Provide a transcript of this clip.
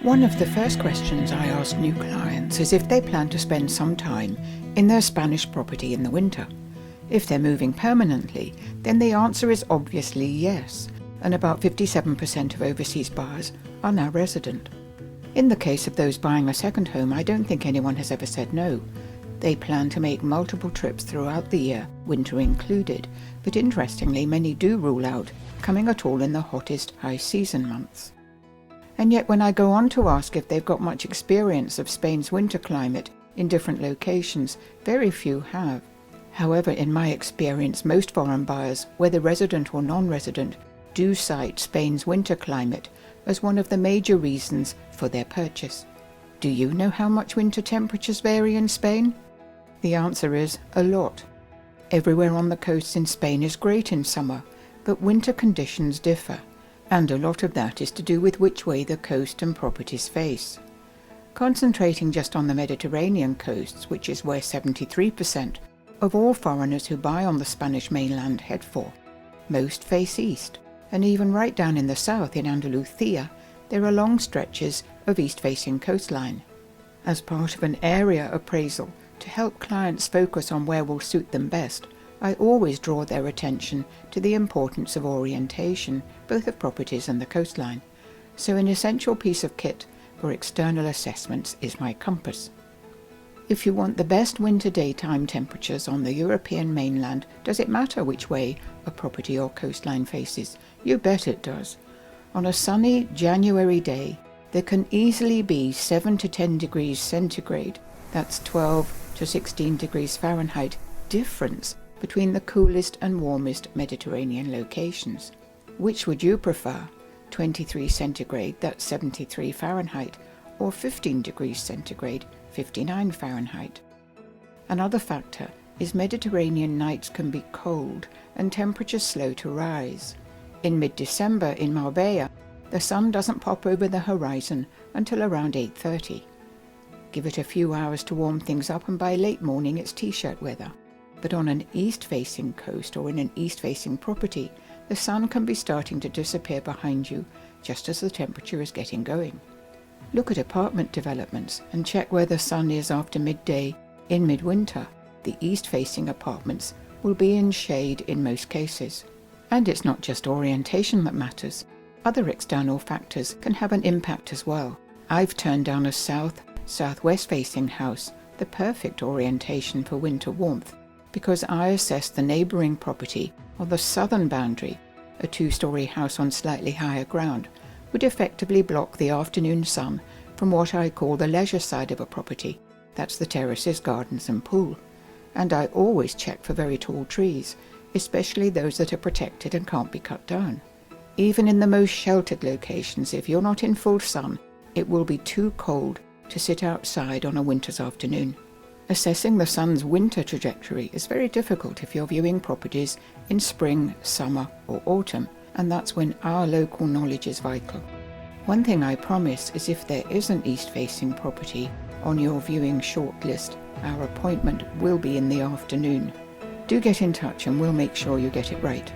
One of the first questions I ask new clients is if they plan to spend some time in their Spanish property in the winter. If they're moving permanently, then the answer is obviously yes, and about 57% of overseas buyers are now resident. In the case of those buying a second home, I don't think anyone has ever said no. They plan to make multiple trips throughout the year, winter included, but interestingly many do rule out coming at all in the hottest high season months. And yet when I go on to ask if they've got much experience of Spain's winter climate in different locations, very few have. However, in my experience, most foreign buyers, whether resident or non-resident, do cite Spain's winter climate as one of the major reasons for their purchase. Do you know how much winter temperatures vary in Spain? The answer is a lot. Everywhere on the coast in Spain is great in summer, but winter conditions differ, and a lot of that is to do with which way the coast and properties face. Concentrating just on the Mediterranean coasts, which is where 73% of all foreigners who buy on the Spanish mainland head for, most face east, and even right down in the south in Andalusia, there are long stretches of east-facing coastline. As part of an area appraisal to help clients focus on where will suit them best, I always draw their attention to the importance of orientation, both of properties and the coastline. So an essential piece of kit for external assessments is my compass. If you want the best winter daytime temperatures on the European mainland, does it matter which way a property or coastline faces? You bet it does. On a sunny January day, there can easily be 7 to 10 degrees centigrade, that's 12 to 16 degrees Fahrenheit, difference between the coolest and warmest Mediterranean locations. Which would you prefer? 23 centigrade, that's 73 Fahrenheit, or 15 degrees centigrade, 59 Fahrenheit. Another factor is Mediterranean nights can be cold and temperatures slow to rise. In mid-December in Marbella, the sun doesn't pop over the horizon until around 8:30. Give it a few hours to warm things up and by late morning it's t-shirt weather. But on an east-facing coast or in an east-facing property, the sun can be starting to disappear behind you just as the temperature is getting going. Look at apartment developments and check where the sun is after midday in midwinter. The east-facing apartments will be in shade in most cases. And it's not just orientation that matters. Other external factors can have an impact as well. I've turned down a southwest facing house, the perfect orientation for winter warmth, because I assessed the neighbouring property on the southern boundary, a 2-story house on slightly higher ground, would effectively block the afternoon sun from what I call the leisure side of a property. That's the terraces, gardens and pool. And I always check for very tall trees, especially those that are protected and can't be cut down. Even in the most sheltered locations, if you're not in full sun, it will be too cold to sit outside on a winter's afternoon. Assessing the sun's winter trajectory is very difficult if you're viewing properties in spring, summer or autumn, and that's when our local knowledge is vital. One thing I promise is if there is an east-facing property on your viewing shortlist, our appointment will be in the afternoon. Do get in touch and we'll make sure you get it right.